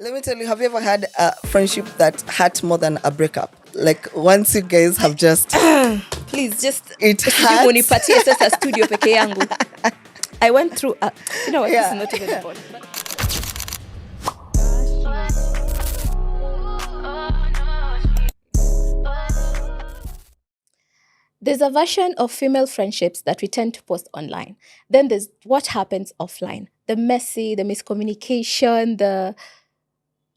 Let me tell you, have you ever had a friendship that hurt more than a breakup? Like once you guys have just Please just it sijui hurts. munipatie sasa studio peke yangu. I went through you know what, this Yeah. is not even about. There's a version of female friendships that we tend to post online. Then there's what happens offline. The messy, the miscommunication, the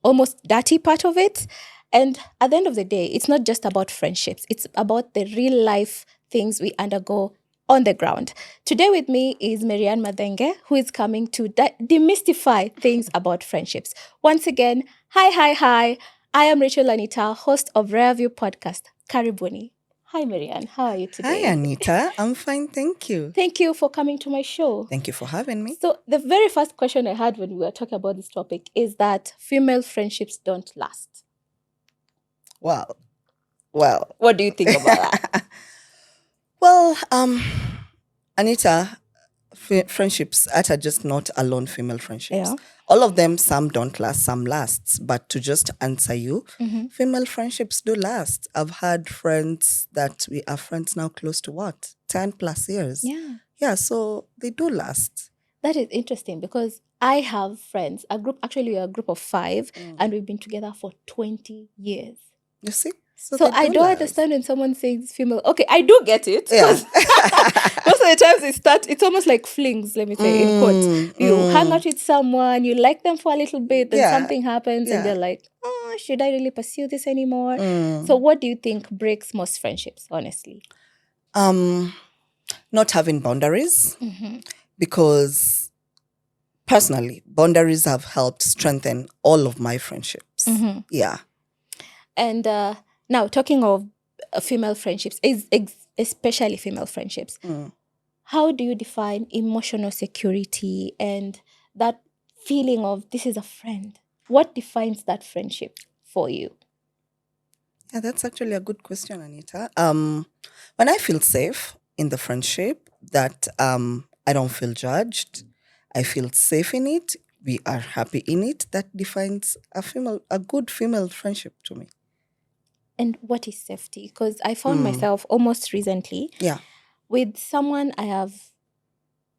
almost dirty part of it. And at the end of the day, it's not just about friendships. It's about the real life things we undergo on the ground. Today with me is MaryAnn Madenge, who is coming to demystify things about friendships. Once again, hi. I am Rachel Anita, host of Rare View Podcast. Karibuni. Hi, MaryAnn. How are you today? Hi, Anita. I'm fine, thank you. Thank you for coming to my show. Thank you for having me. So the very first question I had when we were talking about this topic is that female friendships don't last. Well. What do you think about that? Well, Anita, friendships are just not alone female friendships. Yeah. All of them, some don't last, some lasts. But to just answer you, female friendships do last. I've had friends that we are friends now close to 10 plus years. Yeah. Yeah, so they do last. That is interesting because I have friends, we're a group of 5, and we've been together for 20 years. You see? So I don't understand when someone says female. Okay, I do get it. Yeah. Most of the times it's almost like flings, let me say, in quotes. You hang out with someone, you like them for a little bit, then something happens and they're like, oh, should I really pursue this anymore? So what do you think breaks most friendships, honestly? Not having boundaries. Because personally, boundaries have helped strengthen all of my friendships. Yeah. And now, talking of female friendships, especially female friendships, how do you define emotional security and that feeling of this is a friend? What defines that friendship for you? Yeah, that's actually a good question, Anita. When I feel safe in the friendship, that I don't feel judged, I feel safe in it, we are happy in it, that defines a good female friendship to me. And what is safety? Because I found myself almost recently with someone I have,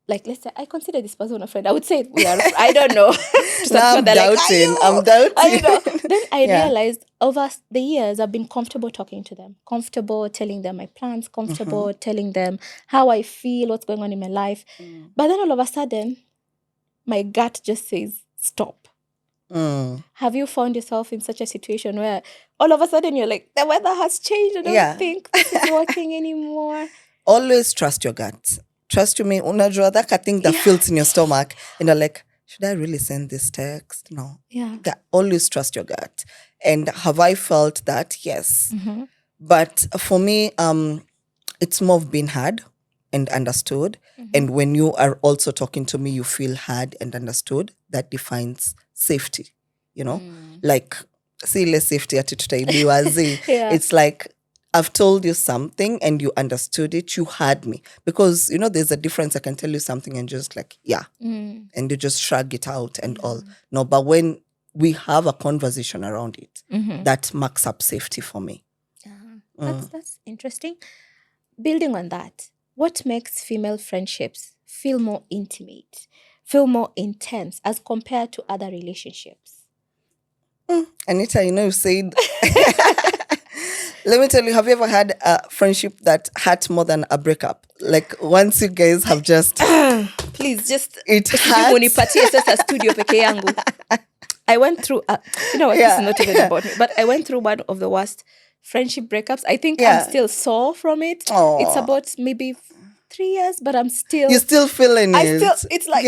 like, let's say, I consider this person a friend. I would say we are, I don't know. I'm doubting. I know. Then I realized over the years, I've been comfortable talking to them, comfortable telling them my plans, comfortable telling them how I feel, what's going on in my life. But then all of a sudden, my gut just says, stop. Have you found yourself in such a situation where all of a sudden you're like, the weather has changed, I don't think this is working anymore? Always trust your gut. Trust me, unajua that thing that feels in your stomach and you're like, should I really send this text? No. Yeah. Always trust your gut. And have I felt that? Yes. But for me, it's more of being heard and understood. And when you are also talking to me, you feel heard and understood. That defines safety, like see less safety at it. It's like I've told you something and you understood it, you heard me, because there's a difference. I can tell you something and just like and you just shrug it out and all. No, but when we have a conversation around it, that marks up safety for me. That's interesting. Building on that, what makes female friendships feel more intimate, feel more intense as compared to other relationships? Anita, you said, let me tell you, have you ever had a friendship that hurt more than a breakup? Like once you guys have just please just it sijui munipatie sasa studio peke yangu. I went through you know what, this is not even about me, but I went through one of the worst friendship breakups. I think I'm still sore from it. Aww. It's about maybe 3 years, but you're still feeling it. It's like,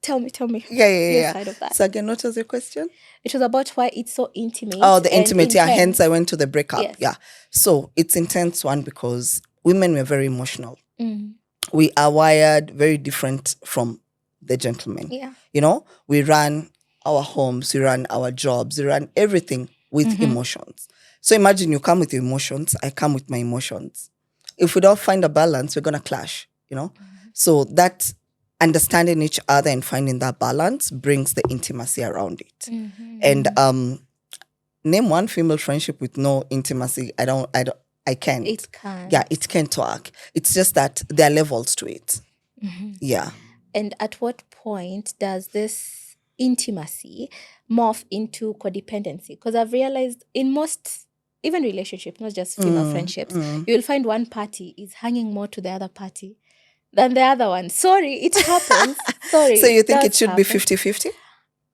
tell me your side of that. So again, what was your question? It was about why it's so intimate. Oh, the intimate, hence I went to the breakup. Yes. Yeah. So it's intense one because women were very emotional. We are wired very different from the gentlemen. Yeah. We run our homes, we run our jobs, we run everything with emotions. So imagine you come with your emotions, I come with my emotions. If we don't find a balance, we're going to clash, So that understanding each other and finding that balance brings the intimacy around it. And name one female friendship with no intimacy. I can't. It can't. Yeah, it can't work. It's just that there are levels to it. Yeah. And at what point does this intimacy morph into codependency? Because I've realized in most, even relationships, not just female friendships, you will find one party is hanging more to the other party than the other one. Sorry, it happens. Sorry. So you think it should be 50-50?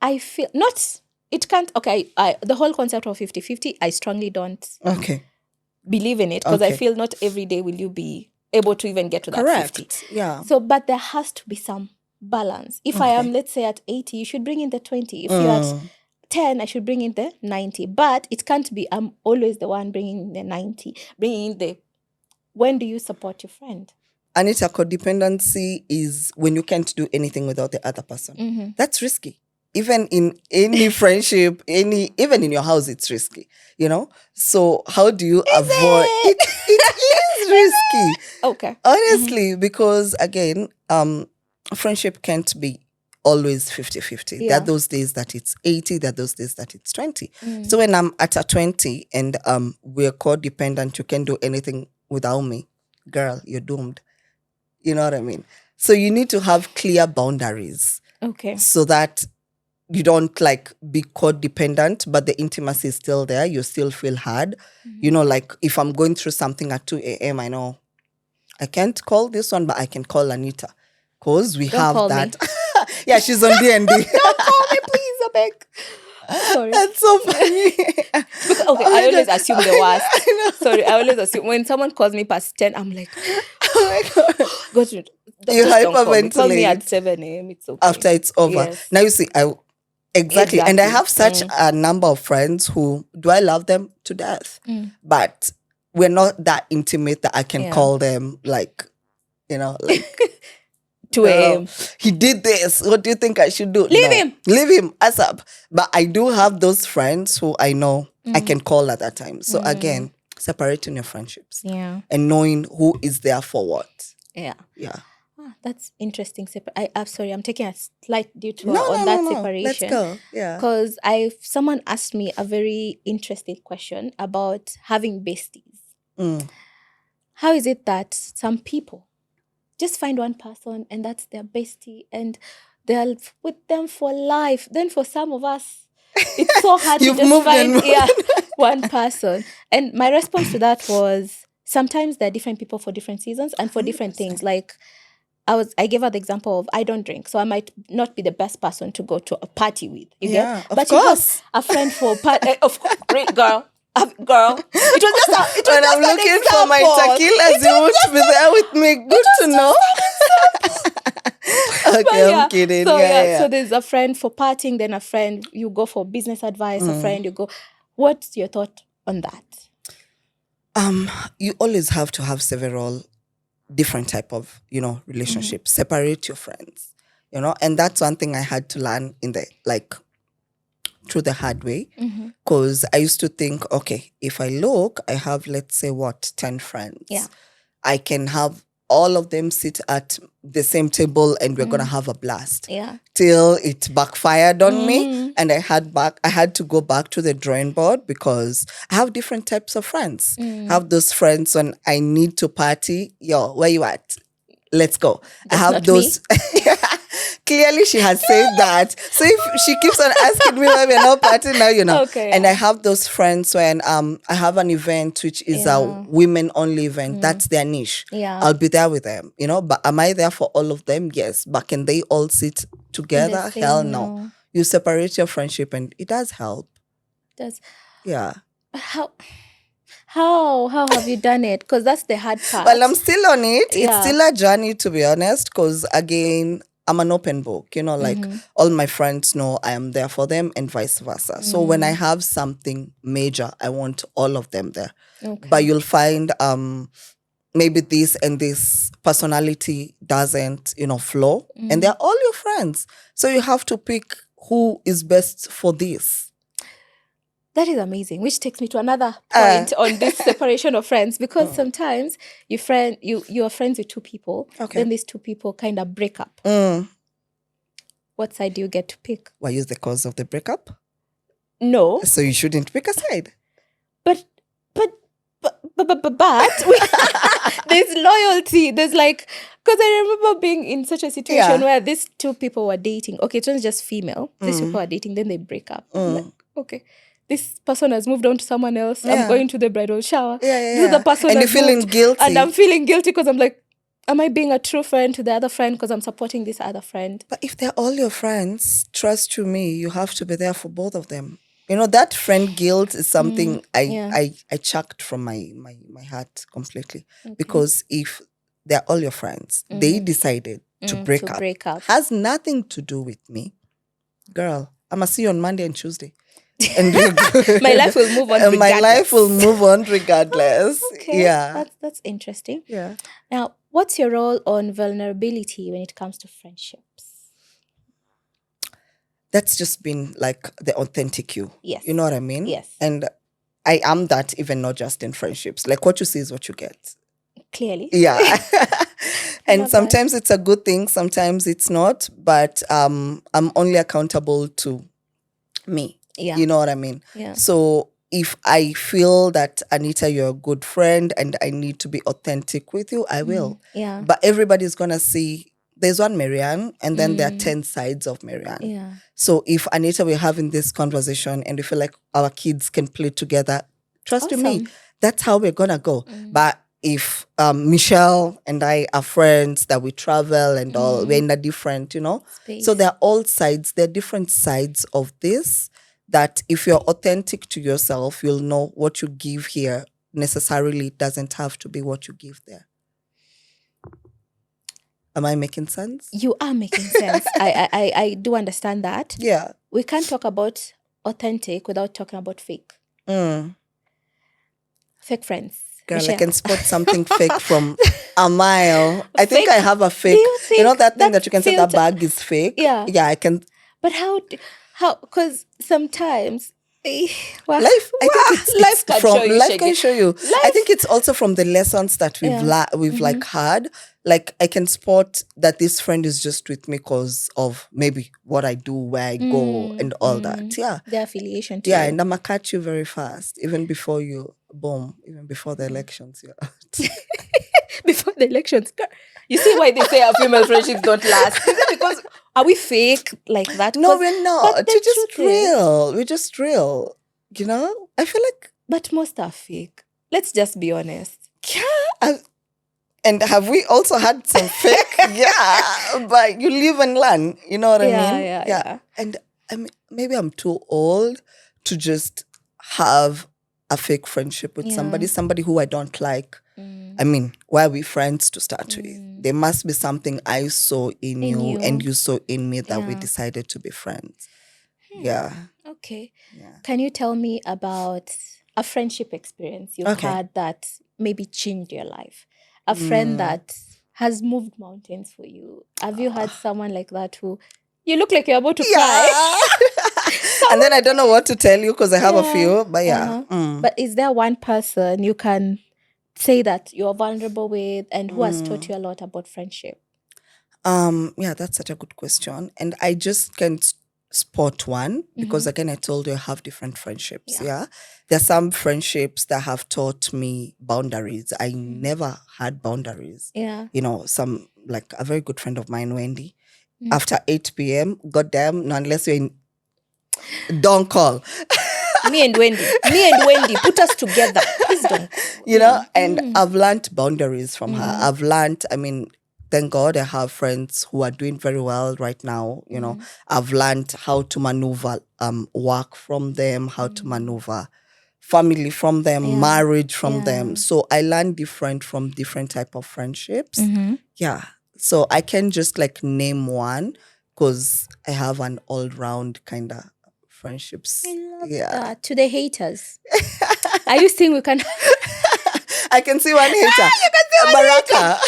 I feel not. It can't. Okay, the whole concept of 50-50, I strongly don't believe in it, because I feel not every day will you be able to even get to that Correct. 50. Yeah. So, but there has to be some balance. If I am, let's say, at 80, you should bring in the 20. If you're at 10, I should bring in the 90. But it can't be I'm always the one bringing in the 90, bringing in the... When do you support your friend? Anita, codependency is when you can't do anything without the other person. That's risky. Even in any friendship, even in your house, it's risky, So how do you avoid it? It is risky. Okay. Honestly, because again, friendship can't be always 50-50. Yeah. There are those days that it's 80, there are those days that it's 20. So when I'm at a 20 and we're codependent, you can't do anything without me, girl, you're doomed. You know what I mean? So you need to have clear boundaries. Okay. So that you don't be codependent, but the intimacy is still there. You still feel hard. Like if I'm going through something at 2 a.m., I know I can't call this one, but I can call Anita. Because we have that. Yeah, she's on D&D. Don't call me, please, I beg. Sorry. That's so funny. I always assume the worst. Sorry, I always assume. When someone calls me past 10, I'm like, oh my God. Go to... You hyperventilate. Call me at 7 a.m. It's okay. After it's over. Yes. Now you see, Exactly. And I have such a number of friends who, do I love them to death? But we're not that intimate that I can call them 2 a.m. He did this. What do you think I should do? Leave him. Leave him. ASAP. But I do have those friends who I know I can call at that time. So again, separating your friendships. Yeah. And knowing who is there for what. Yeah. Yeah. That's interesting. I'm sorry, I'm taking a slight detour on that separation. Let's go. Yeah. Because someone asked me a very interesting question about having besties. How is it that some people just find one person and that's their bestie and they're with them for life? Then for some of us, it's so hard to just find one person. And my response to that was, sometimes there are different people for different seasons and for different things. Like, I gave her the example of I don't drink, so I might not be the best person to go to a party with. Of course. You have a friend for party. Of course, great girl. Girl, it was just when I'm looking for my tequilas, you won't be there with me. Good to know. Okay, I'm kidding. So so there's a friend for partying, then a friend you go for business advice. A friend you go. What's your thought on that? You always have to have several different type of relationships. Separate your friends, and that's one thing I had to learn in the through the hard way, because I used to think, okay, if I look, I have, let's say 10 friends. Yeah, I can have all of them sit at the same table and we're gonna have a blast. Yeah, till it backfired on me, and I had to go back to the drawing board, because I have different types of friends. I have those friends when I need to party. Yo, where you at? Let's go. That's I have those. Clearly, she has said that. So if she keeps on asking me why we're not partying now, Okay, And I have those friends when I have an event which is a women-only event. That's their niche. Yeah, I'll be there with them. But am I there for all of them? Yes. But can they all sit together? Hell no. You separate your friendship, and it does help. Yeah. How have you done it? Because that's the hard part. Well, I'm still on it. Yeah. It's still a journey, to be honest, because again, I'm an open book, all my friends know I am there for them and vice versa. So when I have something major, I want all of them there. Okay. But you'll find maybe this and this personality doesn't, flow, and they're all your friends. So you have to pick who is best for this. That is amazing, which takes me to another point on this separation of friends, because sometimes you are friends with two people, then these two people kind of break up. What side do you get to pick? Why is the cause of the breakup? No. So you shouldn't pick a side. But there's loyalty. There's like, because I remember being in such a situation where these two people were dating. Okay, it was just female. These people are dating, then they break up. I'm like, okay, this person has moved on to someone else. I'm going to the bridal shower. This other person and has you're feeling moved, guilty. and I'm feeling guilty because I'm like, am I being a true friend to the other friend because I'm supporting this other friend? But if they're all your friends, trust you me, you have to be there for both of them. You know, that friend guilt is something I chucked from my heart completely. Because if they're all your friends, they decided to break up. Has nothing to do with me. Girl, I'm going to see you on Monday and Tuesday. And my life will move on regardless. My life will move on regardless. Okay. Yeah. That's interesting. Yeah. Now, what's your role on vulnerability when it comes to friendships? That's just been like the authentic you. Yes. You know what I mean? Yes. And I am that even not just in friendships. Like what you see is what you get. Clearly. Yeah. And sometimes it's a good thing, sometimes it's not. But I'm only accountable to me. Yeah. You know what I mean? Yeah. So if I feel that, Anita, you're a good friend and I need to be authentic with you, I will. Yeah. But everybody's going to see, there's one MaryAnn and then there are 10 sides of MaryAnn. Yeah. So if, Anita, we're having this conversation and we feel like our kids can play together, trust me, that's how we're going to go. But if Michelle and I are friends, that we travel and all, we're in a different, space. So they're all sides, they're different sides of this, that if you're authentic to yourself, you'll know what you give here necessarily doesn't have to be what you give there. Am I making sense? You are making sense. I do understand that. Yeah. We can't talk about authentic without talking about fake. Fake friends. Girl, Michelle. I can spot something fake from a mile. I think I have a fake. You know that thing that you can say that bag is fake? Yeah. Yeah, I can. But how? Because sometimes life can show you. I think it's also from the lessons that we've like had. Like I can spot that this friend is just with me because of maybe what I do, where I go, and all that. Yeah, the affiliation. Yeah, and I'ma catch you very fast, even before you even before the elections. Yeah, before the elections. You see why they say our female friendships don't last? Is it because are we fake like that? No, we're not. We're just real. We're just real. You know, I feel like. But most are fake. Let's just be honest. Yeah. And have we also had some fake? Yeah. But you live and learn. You know what I mean? Yeah. And I mean, maybe I'm too old to just have a fake friendship with somebody who I don't like. I mean, why are we friends to start with? There must be something I saw in you and you saw in me that we decided to be friends. Yeah. Okay. Yeah. Can you tell me about a friendship experience you've had that maybe changed your life? A friend that has moved mountains for you. Have you had someone like that who you look like you're about to cry? And then I don't know what to tell you because I have a few, but yeah. But is there one person you can say that you're vulnerable with and who has taught you a lot about friendship? Yeah, that's such a good question. And I just can't spot one because again, I told you I have different friendships. Yeah. There's some friendships that have taught me boundaries. I never had boundaries. Yeah. You know, some like a very good friend of mine, Wendy, after 8 p.m., goddamn, no, unless you're in, don't call. Me and Wendy, put us together. Please don't. You know, and I've learned boundaries from her. I've learned, I mean, thank God I have friends who are doing very well right now. You know, I've learned how to maneuver work from them, how to maneuver family from them, marriage from them. So I learned different from different type of friendships. Yeah. So I can just like name one because I have an all-round kind of friendships. I love that. To the haters. Are you saying we can... I can see one hater. Baraka.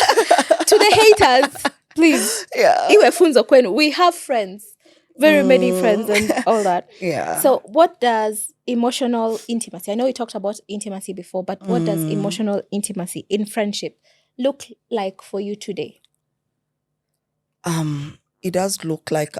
To the haters, please. Yeah. Iwe funzo kwenu. We have friends very many friends and all that. Yeah. So what does emotional intimacy, I know we talked about intimacy before, but what does emotional intimacy in friendship look like for you today? It does look like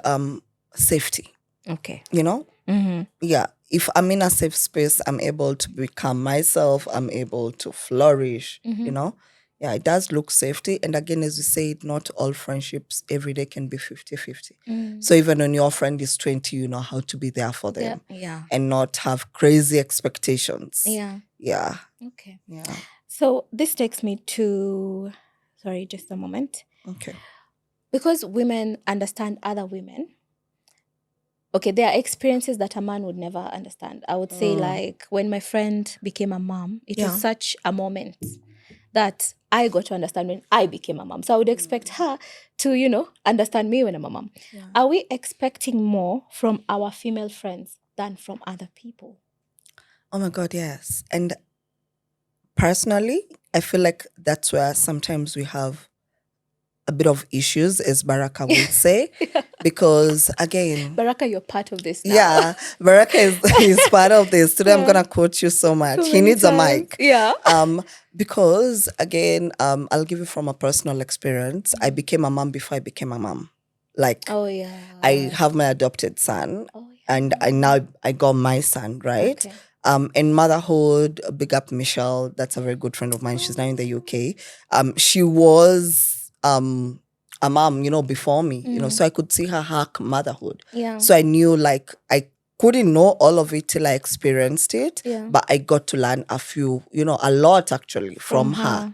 safety. Okay. You know? Mm-hmm. Yeah. If I'm in a safe space, I'm able to become myself. I'm able to flourish. Mm-hmm. You know? Yeah, it does look safety. And again, as you said, not all friendships every day can be 50-50. So even when your friend is 20, you know how to be there for them. Yeah. And not have crazy expectations. Yeah. Yeah. Okay. Yeah. So this takes me to, sorry, just a moment. Okay. Because women understand other women, okay, there are experiences that a man would never understand. I would say, like, when my friend became a mom, it was such a moment that I got to understand when I became a mom. So I would expect her to, understand me when I'm a mom. Yeah. Are we expecting more from our female friends than from other people? Oh my God, yes. And personally, I feel like that's where sometimes we have a bit of issues, as Baraka would say, because again, Baraka, you're part of this now. yeah, Baraka is part of this. Today I'm gonna quote you so much. So He many needs a times. mic. Yeah. Because again, I'll give you from a personal experience. I became a mom before I became a mom. Like, Oh yeah. I have my adopted son, and I got my son, right? Okay. In motherhood, big up Michelle. That's a very good friend of mine. She's now in the UK. She was a mom, before me, so I could see her hack motherhood. Yeah. So I knew, like, I couldn't know all of it till I experienced it, Yeah. but I got to learn a lot actually from her.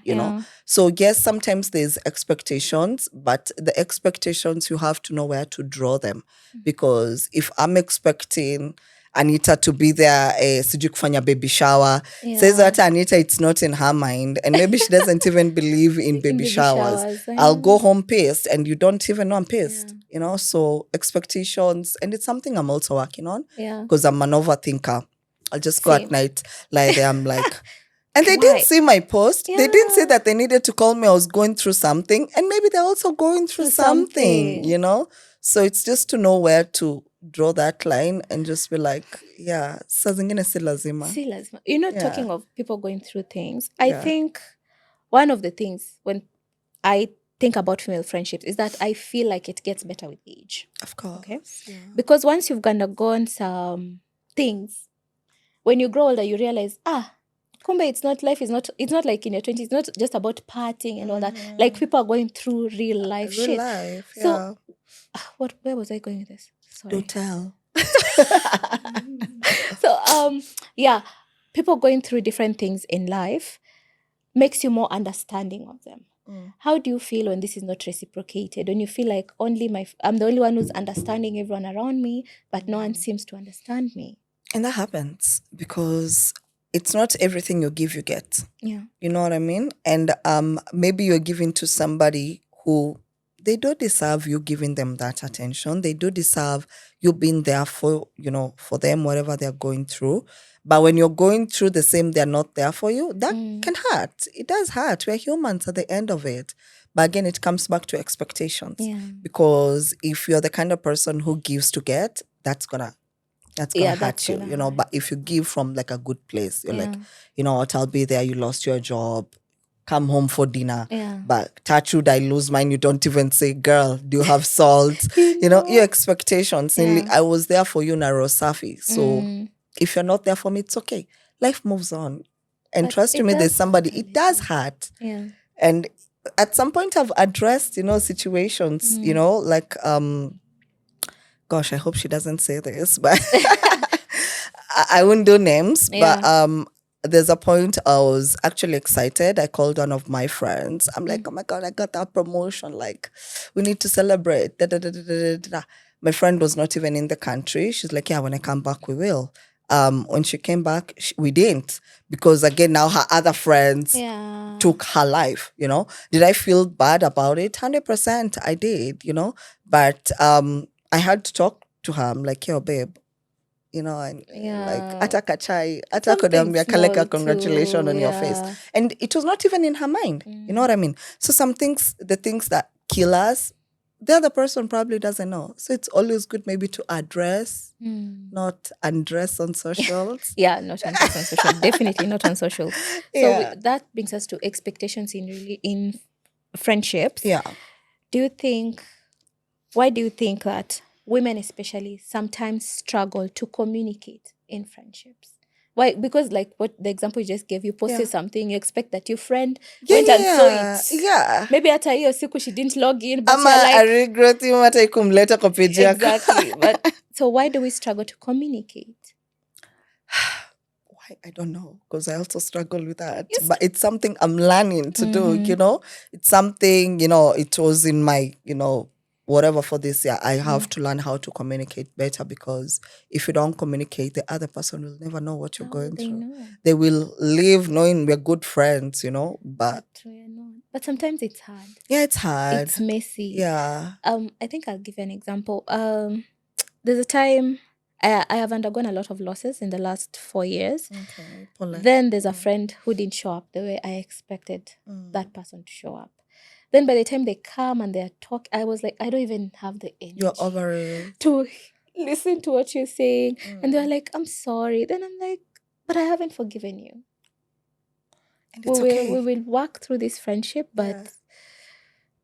So yes, sometimes there's expectations, but the expectations, you have to know where to draw them. Because if I'm expecting Anita to be there, sijui kufanya baby shower, says that Anita, it's not in her mind, and maybe she doesn't even believe in baby showers. I'll go home pissed, and you don't even know I'm pissed. So expectations, and it's something I'm also working on. Yeah. Because I'm an overthinker. I'll just go Same. at night, lie there, I'm like, and they Why? didn't see my post. They didn't say Yeah. that they needed to call me. I was going through something, and maybe they're also going through something. So it's just to know where to draw that line and just be like, yeah, saa zingine si lazima. Si lazima. Yeah. Talking of people going through things, I think one of the things when I think about female friendships is that I feel like it gets better with age. Of course. Okay. Yeah. Because once you've undergone some things, when you grow older, you realize, kumbe it's not like in your 20s, it's not just about partying and all that. Like, people are going through real life shit. Life, yeah. So where was I going with this? Sorry. Do tell. So yeah, people going through different things in life makes you more understanding of them. How do you feel when this is not reciprocated? When you feel like I'm the only one who's understanding everyone around me, but no one seems to understand me? And that happens because it's not everything you give, you get. Yeah. You know what I mean? And maybe you're giving to somebody who they do deserve you giving them that attention. They do deserve you being there for them, whatever they're going through. But when you're going through the same, they're not there for you, that can hurt. It does hurt. We're humans at the end of it. But again, it comes back to expectations. Yeah. Because if you're the kind of person who gives to get, that's gonna hurt you, But if you give from like a good place, you're like, you know what, I'll be there. You lost your job, come home for dinner. Yeah. But touch wood, I lose mine. You don't even say, girl, do you have salt? Your expectations. Yeah. I was there for you, Naro Safi. So if you're not there for me, it's okay. Life moves on. And But trust it me, there's does somebody, hurt a it does little. hurt. Yeah. And at some point I've addressed, situations, like, gosh, I hope she doesn't say this, but I wouldn't do names. Yeah. But there's a point I was actually excited. I called one of my friends. I'm like, oh my God, I got that promotion. Like, we need to celebrate. Da, da, da, da, da, da, da. My friend was not even in the country. She's like, yeah, when I come back, we will. When she came back, we didn't. Because again, now her other friends took her life, Did I feel bad about it? 100% I did, But I had to talk to her. I'm like, yo, babe, and like, ataka chai, ataka Something kaleka small congratulations too, on your face. And it was not even in her mind. You know what I mean? So the things that kill us, the other person probably doesn't know. So it's always good maybe to address, not undress on socials. Yeah, not on social. Definitely not on social. So Yeah. that brings us to expectations in friendships. Yeah. Why do you think that women especially sometimes struggle to communicate in friendships? Why? Because like what the example you just gave, you posted something, you expect that your friend went and saw it. Yeah. Maybe hata hiyo siku she didn't log in, but Ama you're like, regret him hata ikumleta kwa page yako. exactly. But so why do we struggle to communicate? Why? I don't know, because I also struggle with that. But it's something I'm learning to do, you know? It's something, you know, it was in my, you know, whatever for this year. I have to learn how to communicate better, because if you don't communicate, the other person will never know what you're going through. Know. They will live knowing we're good friends, you know, but we're not. But sometimes it's hard. Yeah, it's hard. It's messy. Yeah. I think I'll give you an example. There's a time I have undergone a lot of losses in the last 4 years. Okay. Then there's a friend who didn't show up the way I expected that person to show up. Then by the time they come and they're talking, I was like, I don't even have the energy. You're over it. To listen to what you're saying. And they're like, I'm sorry. Then I'm like, but I haven't forgiven you. And it's okay. We will work through this friendship, but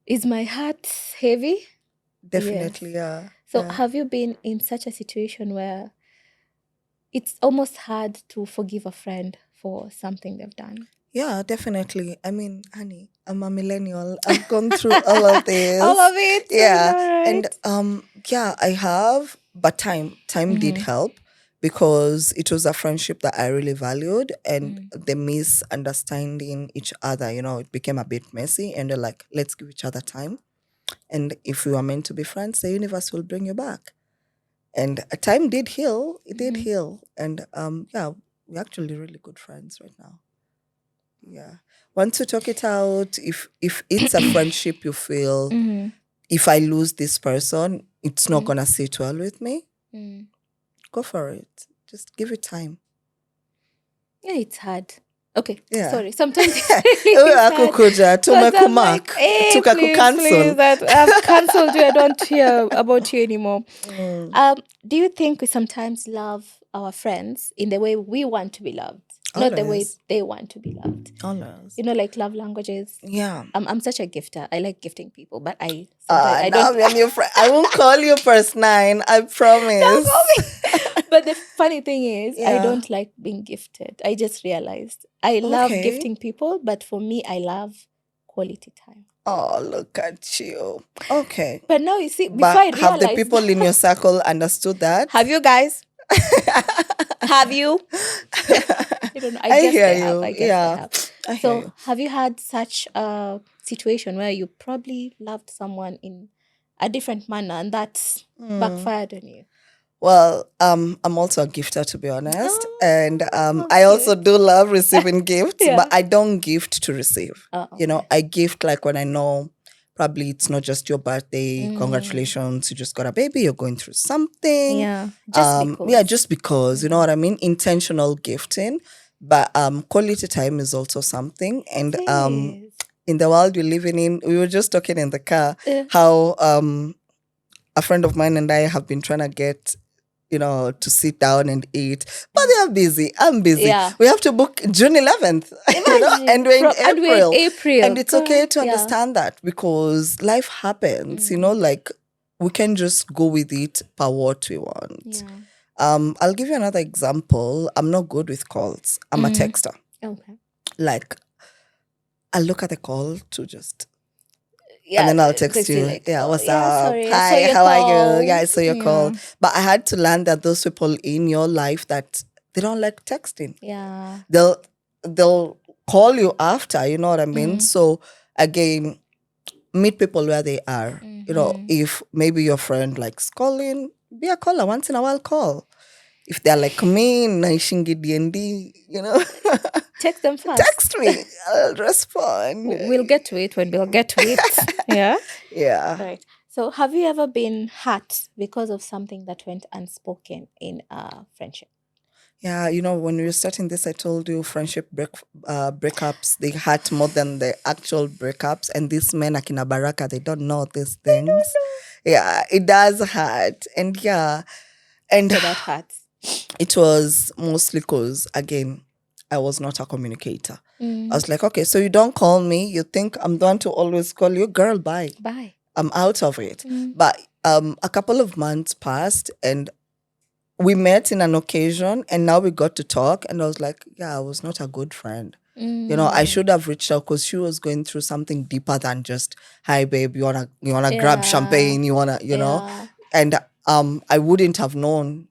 is my heart heavy? Definitely, yeah. So have you been in such a situation where it's almost hard to forgive a friend for something they've done? Yeah, definitely. I mean, honey, I'm a millennial. I've gone through all of this. All of it? Yeah. Right. And yeah, I have, but time did help, because it was a friendship that I really valued, and the misunderstanding each other, you know, it became a bit messy, and they're like, let's give each other time. And if we are meant to be friends, the universe will bring you back. And time did heal. It did heal. And yeah, we're actually really good friends right now. Yeah. Once you talk it out, if it's a friendship you feel, if I lose this person, it's not gonna sit well with me, go for it. Just give it time. Yeah, it's hard. Okay, Yeah. sorry. Sometimes it's hard. Tumekumark, please, I've cancelled you. I don't hear about you anymore. Do you think we sometimes love our friends in the way we want to be loved, not the way they want to be loved? Always. You know, like love languages. Yeah. I'm such a gifter. I like gifting people, but I now don't. I'm your friend. I won't call you first 9. I promise. But the funny thing is, I don't like being gifted. I just realized I love gifting people, but for me, I love quality time. Oh, look at you. Okay. But now you see, before I realized, have the people in your circle understood that? Have you guys? Have you? I don't know. I guess hear they you. have. I guess they have. I hear So you. have you had such a situation where you probably loved someone in a different manner and that backfired on you? Well, I'm also a gifter, to be honest. And I also do love receiving gifts, but I don't gift to receive. You know, I gift like when I know probably it's not just your birthday, congratulations, you just got a baby, you're going through something. Yeah, just because. Yeah, just because, you know what I mean? Intentional gifting. But quality time is also something. And in the world we're living in, we were just talking in the car how a friend of mine and I have been trying to get, you know, to sit down and eat. But they are busy. I'm busy. Yeah. We have to book June 11th. You know? And we're in April. And it's okay to understand that, because life happens, you know, like we can just go with it per what we want. Yeah. I'll give you another example. I'm not good with calls. I'm a texter. Okay. Like, I'll look at the call to just... and then I'll text you. Like, what's up? Sorry, Hi, how are you? Yeah, I saw your call. But I had to learn that those people in your life that they don't like texting. Yeah. They'll call you after, you know what I mean? So again, meet people where they are. You know, if maybe your friend likes calling, be a caller. Once in a while, call. If they're like me, Naishingi D&D, you know. Text them fast. Text me. I'll respond. We'll get to it when we'll get to it. Yeah? Yeah. Right. So have you ever been hurt because of something that went unspoken in a friendship? Yeah, when we were starting this, I told you friendship breakups, they hurt more than the actual breakups. And these men, Akina Baraka, they don't know these things. Yeah, it does hurt. And yeah, and So that hurts. it was mostly because, again, I was not a communicator. I was like, okay, so you don't call me. You think I'm going to always call you? Girl, bye. Bye. I'm out of it. But a couple of months passed and we met in an occasion and now we got to talk. And I was like, yeah, I was not a good friend. I should have reached out because she was going through something deeper than just, hi, babe, you wanna grab champagne, you wanna, and I wouldn't have known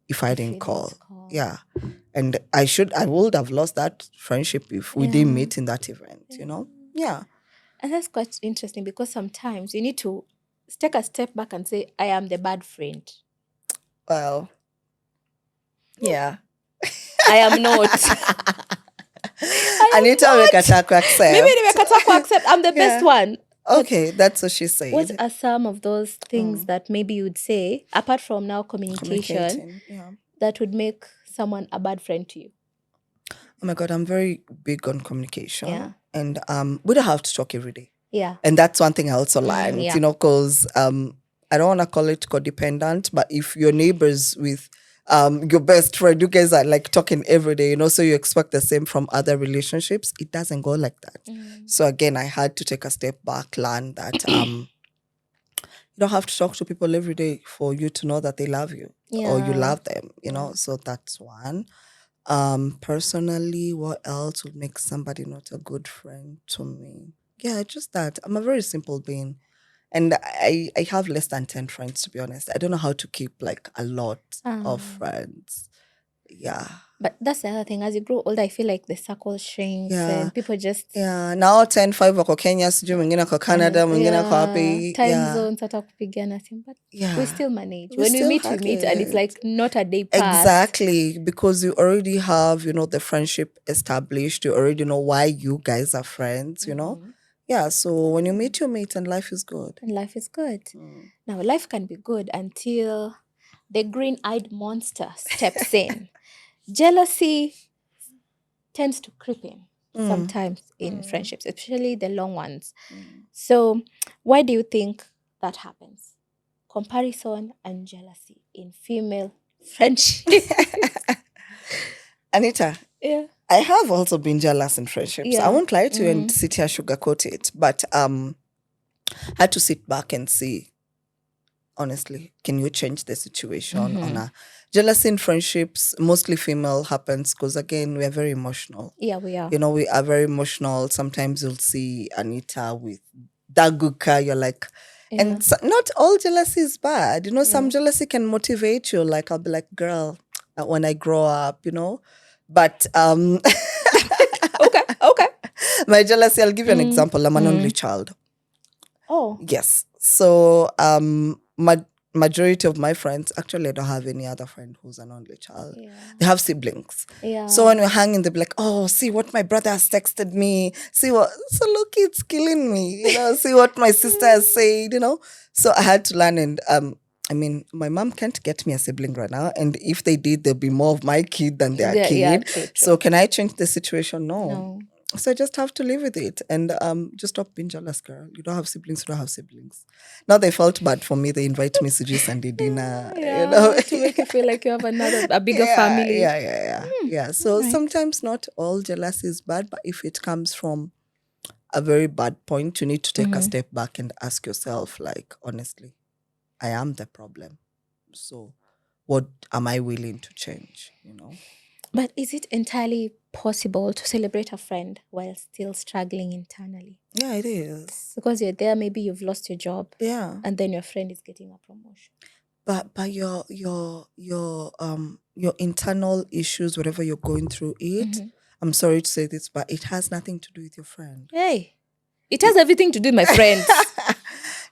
if I didn't call. Yeah. And I would have lost that friendship if we didn't meet in that event, Yeah. And that's quite interesting because sometimes you need to take a step back and say, I am the bad friend. Well, yeah. I am not. Anita amekataa kuaccept. Maybe nimekataa kuaccept. I'm the best one. Okay, that's what she said. What are some of those things that maybe you'd say, apart from now communication, that would make someone a bad friend to you? Oh my God, I'm very big on communication. Yeah. And we don't have to talk every day. Yeah. And that's one thing I also learned, because I don't want to call it codependent, but if your neighbors with your best friend, you guys are like talking every day, so you expect the same from other relationships, it doesn't go like that. So again, I had to take a step back, learn that you don't have to talk to people every day for you to know that they love you or you love them, so that's one. Personally, what else would make somebody not a good friend to me? Yeah, just that. I'm a very simple being. And I have less than 10 friends, to be honest. I don't know how to keep like a lot of friends. Yeah. But that's the other thing. As you grow older, I feel like the circle shrinks and people just... Yeah. Now 10, 5 wako Kenya, sijui mwingine kwa Canada, mwingine kwa wapi. Time zones hata kupigana simu. But we still manage. When we meet, we meet and it's like not a day past. Exactly. Because you already have, the friendship established. You already know why you guys are friends, Yeah, so when you meet and life is good. And life is good. Now, life can be good until the green-eyed monster steps in. Jealousy tends to creep in sometimes in friendships, especially the long ones. So why do you think that happens? Comparison and jealousy in female friendships. Anita. Yeah. I have also been jealous in friendships. Yeah. I won't lie to you and sit here sugarcoat it, but I had to sit back and see, honestly, can you change the situation on a jealousy in friendships? Mostly female happens because, again, we are very emotional. Yeah, we are. We are very emotional. Sometimes you'll see Anita with that good car. You're like, and not all jealousy is bad. Some jealousy can motivate you. Like, I'll be like, girl, when I grow up, But okay. My jealousy, I'll give you an example. I'm an only child. Oh. Yes. So majority of my friends, actually I don't have any other friend who's an only child. Yeah. They have siblings. Yeah. So when we're hanging, they'll be like, oh, see what my brother has texted me. So look, it's killing me. See what my sister has said, So I had to learn and my mom can't get me a sibling right now. And if they did, there'll be more of my kid than their kid. Yeah, true. So can I change the situation? No. So I just have to live with it. And just stop being jealous, girl. You don't have siblings, you don't have siblings. Now they felt bad for me. They invite me to Sunday dinner. To make you feel like you have a bigger family. Yeah. So sometimes not all jealousy is bad, but if it comes from a very bad point, you need to take a step back and ask yourself, like, honestly, I am the problem. So what am I willing to change, But is it entirely possible to celebrate a friend while still struggling internally? Yeah, it is. Because you're there, maybe you've lost your job. Yeah. And then your friend is getting a promotion. But your internal issues, whatever you're going through it, I'm sorry to say this, but it has nothing to do with your friend. Hey. It has everything to do with my friends.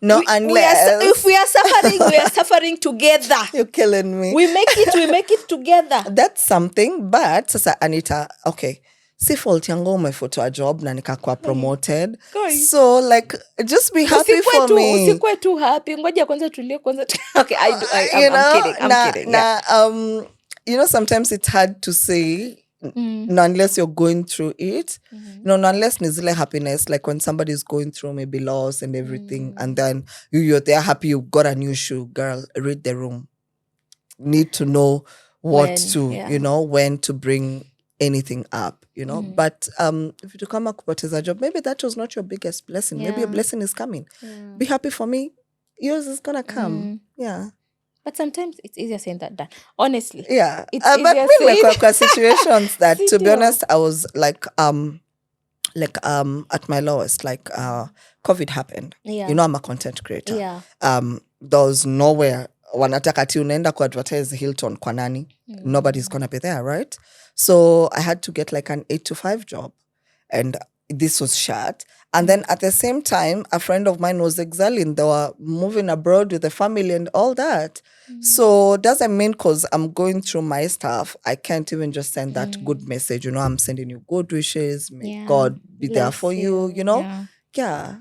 No, unless if we are suffering, we are suffering together. You're killing me. We make it together. That's something, but sasa Anita, okay. Si fault yangu umefutwa job na nikakuwa promoted. So like just be happy for me. Usikwe too happy. Ngoja kwanza tulie kwanza. Okay, I'm kidding. sometimes it's hard to say, no, unless you're going through it. No, unless nizile happiness, like when somebody's going through maybe loss and everything, and then you're there happy you got a new shoe, girl, read the room. Need to know when to bring anything up, But if you come up with a job, maybe that was not your biggest blessing. Maybe your blessing is coming. Be happy for me. Yours is gonna come. Yeah. But sometimes it's easier saying that done. Honestly. Yeah. It's but easier like situations that, to be honest, I was like at my lowest, like COVID happened. Yeah. I'm a content creator. Yeah. There was nowhere wanataka ati unaenda ku advertise Hilton kwa nani. Nobody's gonna be there, right? So I had to get like an 8 to 5 job, and this was shut. And then at the same time, a friend of mine was exhaling. They were moving abroad with the family and all that. So doesn't mean because I'm going through my stuff, I can't even just send that good message. I'm sending you good wishes. May God be there for you, Yeah.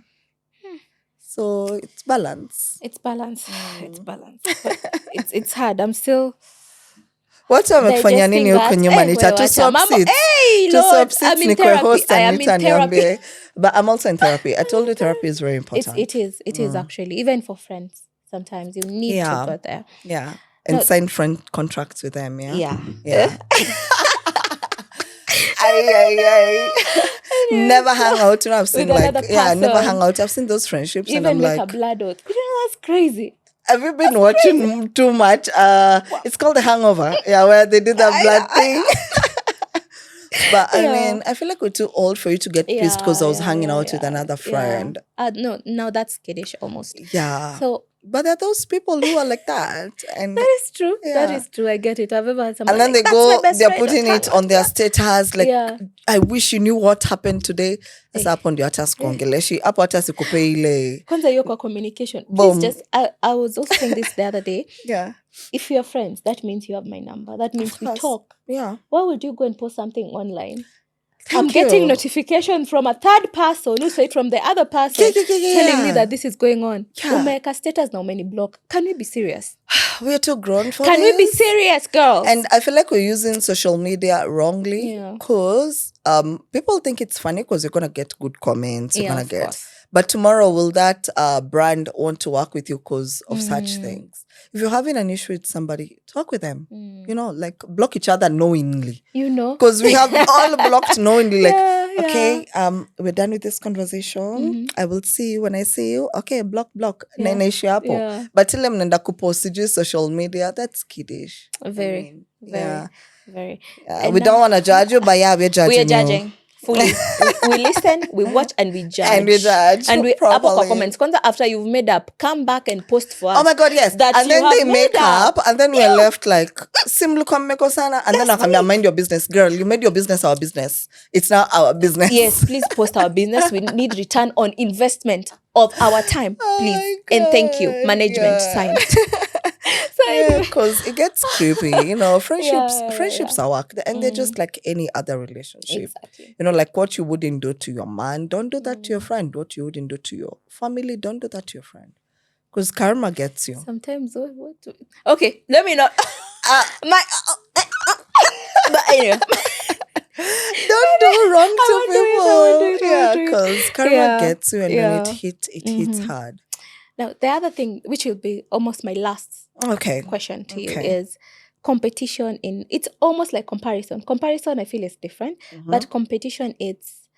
So it's balance. It's balance. It's balance. But it's hard. I'm still... What amekufanya nini huko nyuma to swap seats? To swap seats ni kwa host and nitaniambie. But I'm also in therapy. I told you therapy is very important. It is actually. Even for friends, sometimes you need to go there. Yeah. And sign friend contracts with them, Yeah. Never hang out. I've seen never hang out. I've seen those friendships. Even and I'm with like, a blood oath. That's crazy. Have you been watching too much? It's called The Hangover. Yeah, where they did that blood thing. But I mean, I feel like we're too old for you to get pissed because I was hanging out with another friend. No, now that's kiddish almost. Yeah. So, but there are those people who are like that. And that is true. Yeah. That is true. I get it. I've ever had someone. And then like, they're putting it on their status. Like, I wish you knew what happened today. That's happened to your task. Kwanza hiyo kwa communication. Please just, I was also saying this the other day. Yeah. If you're friends, that means you have my number. That means we talk. Yeah. Why would you go and post something online? I'm getting notification from a third person who said from the other person telling me that this is going on. Umeka status now many block. Can we be serious? We are too grown for Can we be serious, girls? And I feel like we're using social media wrongly because people think it's funny because you're going to get good comments. You're going to get. But tomorrow, will that brand want to work with you because of such things? If you're having an issue with somebody, talk with them. Like block each other knowingly. Because we have all blocked knowingly. Like, okay, we're done with this conversation. I will see you when I see you. Okay, block. Nainaishi hapo. But till them nenda kupost social media, that's kiddish. Very. We don't want to judge you, but we're judging you. We are judging. Fully. we listen, we watch, and we judge. And we judge. And we up our comments. After you've made up, come back and post for us. Oh my God, yes. And then they make up, and then we're left like, Simluka mmeko sana. And then I mind your business. Girl, you made your business our business. It's now our business. Yes, please post our business. We need return on investment of our time, please. And thank you. Management signed. Because it gets creepy, friendships are work, and they're just like any other relationship. Exactly. Like what you wouldn't do to your man, don't do that to your friend. What you wouldn't do to your family, don't do that to your friend. Because karma gets you. Sometimes, okay, let me not. But anyway. Don't do wrong to people. Because karma gets you, and when it hits hard. Now, the other thing, which will be almost my last question to you, is competition it's almost like comparison. Comparison, I feel, is different. But competition, it's,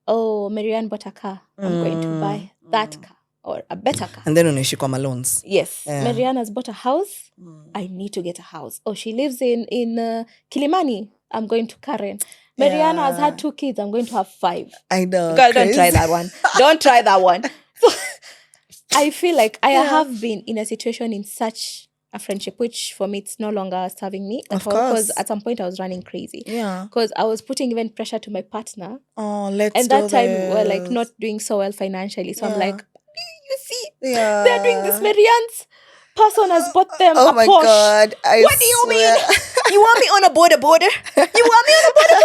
MaryAnn bought a car. I'm going to buy that car or a better car. And then unaishi kwa loans. Yes. MaryAnn has bought a house. I need to get a house. Oh, she lives in Kilimani. I'm going to Karen. MaryAnn has had 2 kids. I'm going to have 5. I know. Girl, don't try that one. Don't try that one. So, I feel like I have been in a situation in such a friendship, which for me, it's no longer serving me at all. Because at some point I was running crazy. Yeah. Because I was putting even pressure to my partner. Oh, let's And that time we were like not doing so well financially. So I'm like, you see, they're doing this. MaryAnn's person has bought them a Porsche. Oh my God. What do you mean? You want me on a border? You want me on a border?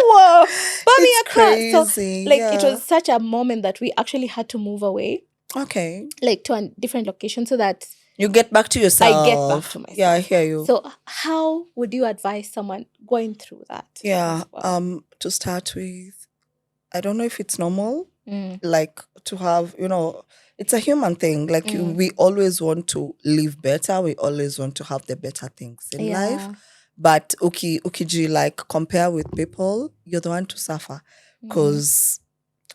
No. Buy me a car. So it was such a moment that we actually had to move away. Okay. Like to a different location so that You get back to yourself. I get back to myself. Yeah, I hear you. So how would you advise someone going through that? Yeah. as well? To start with, I don't know if it's normal, like to have, it's a human thing. Like we always want to live better. We always want to have the better things in life. But Ukiji, like compare with people, you're the one to suffer.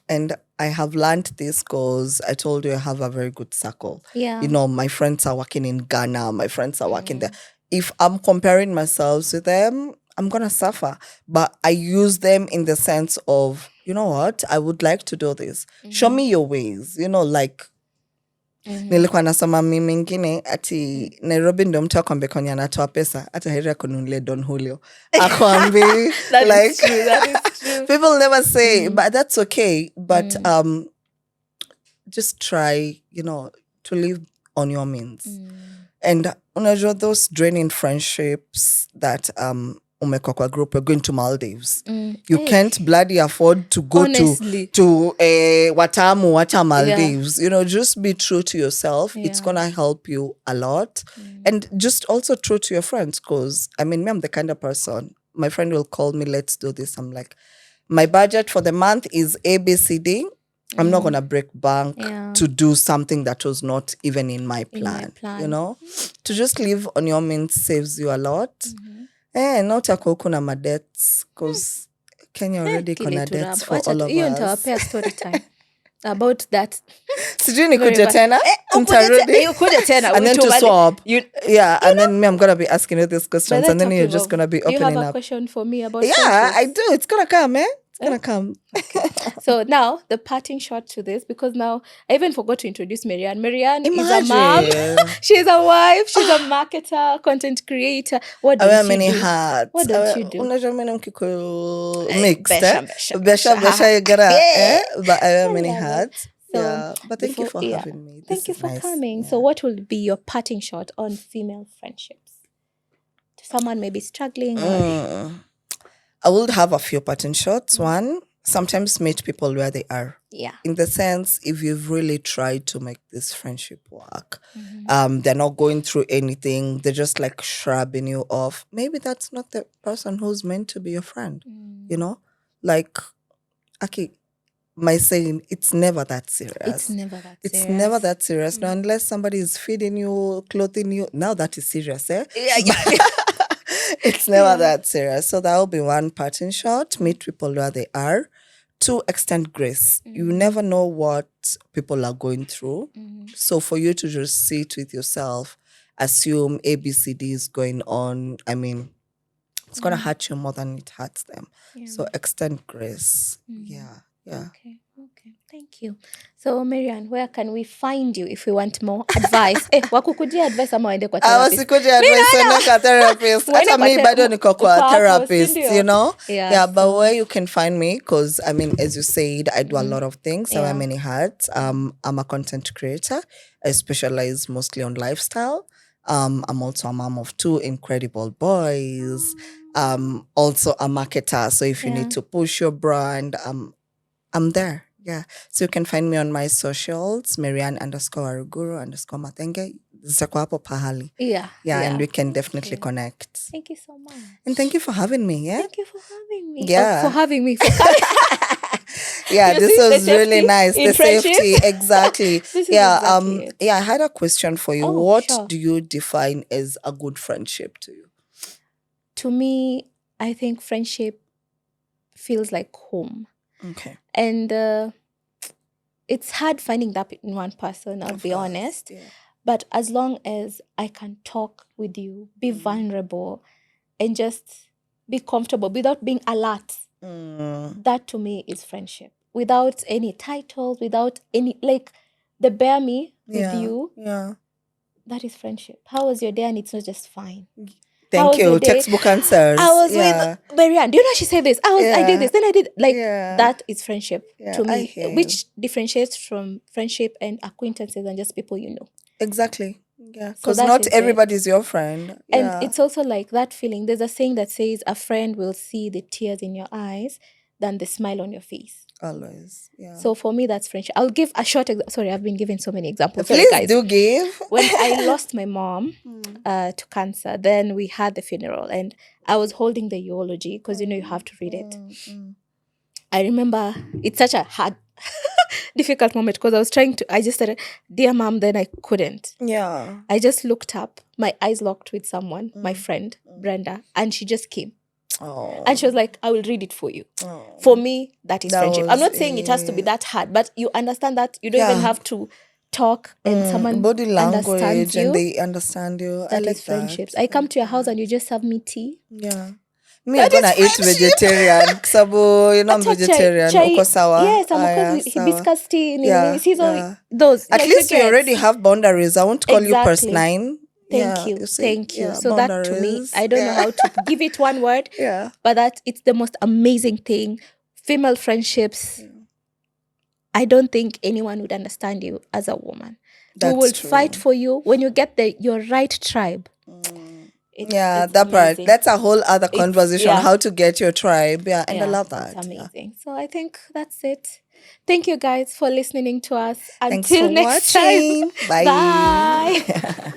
And I have learned this because I told you I have a very good circle. Yeah. My friends are working in Ghana. My friends are working there. If I'm comparing myself to them, I'm going to suffer. But I use them in the sense of, you know what? I would like to do this. Show me your ways. Like, nilikuwa nasoma mimi ingine ati Nairobi ndo mtu akwambia kwenye anatoa pesa hata heri akununulie Don Julio akwambi like is true. People never say but that's okay, but just try to live on your means. And unajua those draining friendships that umekuwa kwa group, we're going to Maldives. You can't bloody afford to go Honestly. to Watamu Wacha Maldives. Just be true to yourself. It's gonna help you a lot. And just also true to your friends, because me, I'm the kind of person, my friend will call me, let's do this. I'm like, my budget for the month is ABCD. I'm not gonna break bank to do something that was not even in my plan. To just live on your means saves you a lot. Not a kuna my debts, because Kenya already kona debts for all of us. Nitawapea story time about that. Sijui nikuje tena, nitarudi. Ukuje tena. And then to swap. And then me, I'm going to be asking you these questions, and then you're just going to be opening up. You have a question for me about friendships? I do. It's going to come, It's going to come. Okay. So now, the parting shot to this, because now I even forgot to introduce MaryAnn. MaryAnn is a mom. She's a wife. She's a marketer, content creator. What do you do? Many hats. What don't you do? Unajua mimi mkikuyu mixed. Besha you gotta. But I wear many hats. So but thank you for having me. Thank you for coming. So what will be your parting shot on female friendships? To someone maybe struggling? I would have a few parting shots. One, sometimes meet people where they are. Yeah. In the sense, if you've really tried to make this friendship work, they're not going through anything, they're just like shrugging you off. Maybe that's not the person who's meant to be your friend. Like, okay, my saying, it's never that serious. It's never that serious. Now, unless somebody is feeding you, clothing you, now that is serious, eh? Yeah. It's never that serious. So that will be one parting shot. Meet people where they are. 2, extend grace. You never know what people are going through. So for you to just sit with yourself, assume ABCD is going on, it's going to hurt you more than it hurts them. So extend grace. Yeah. Okay. Thank you. So MaryAnn, where can we find you if we want more advice? Wakukujia advice ama waende kwa therapist? Wasikujia advice waende kwa therapist. Hata mimi bado niko kwa therapist, Yeah, but where you can find me, because as you said, I do a lot of things. I wear many hats. I'm a content creator. I specialize mostly on lifestyle. I'm also a mom of 2 incredible boys. Also a marketer. So if you need to push your brand, I'm there. Yeah. So you can find me on my socials, MaryAnn_Aruguru_Mathenge. Zitakuwa hapo pahali. Yeah. And we can definitely connect. Thank you so much. And thank you for having me. Yeah. Thank you for having me. Yeah. For having me. This was really nice. The safety, exactly. Exactly it. I had a question for you. What do you define as a good friendship to you? To me, I think friendship feels like home. Okay. And it's hard finding that in one person, I'll be honest. Yeah. But as long as I can talk with you, be vulnerable, and just be comfortable without being alert, that to me is friendship. Without any titles, without any, like, the bare me with you, that is friendship. How was your day? And it's not just fine. Thank you. Textbook answers. I was with MaryAnn. Do you know she said this? I did this. Then I did that is friendship to me, which differentiates from friendship and acquaintances and just people you know. Exactly. Yeah. Because not everybody's your friend. And it's also like that feeling. There's a saying that says a friend will see the tears in your eyes, than the smile on your face. Always. Yeah. So for me, that's friendship. I'll give a short sorry, I've been giving so many examples. Sorry, Please guys. do give. When I lost my mom to cancer, then we had the funeral and I was holding the eulogy because you have to read it. I remember it's such a hard, difficult moment because I just said, "Dear mom," then I couldn't. Yeah. I just looked up, my eyes locked with someone, my friend, Brenda, and she just came. Oh. And she was like, "I will read it for you." For me, that is friendship. I'm not saying it has to be that hard, but you understand that you don't even have to talk and someone body language understands you. and they understand you. That I like is friendships. that. I come to your house and you just serve me tea. Yeah. Me, I'm gonna eat vegetarian. Sabu, I'm vegetarian. Uko sawa? Yes, I'm Aya, okay. Hibiscus tea. Yeah, Those. At like, least you we get. already have boundaries. I won't call you purse Exactly. 9. Thank you. You see? Thank you. Yeah, So that to me, boundaries. I don't know how to give it one word. Yeah. But that it's the most amazing thing. Female friendships. I don't think anyone would understand you as a woman. That's we will true. fight for you when you get your right tribe. It's that amazing. part. That's a whole other conversation on yeah. how to get your tribe. Yeah, and I love that. It's amazing. So I think that's it. Thank you guys for listening to us. Thanks for Until next watching. time. Bye. Bye.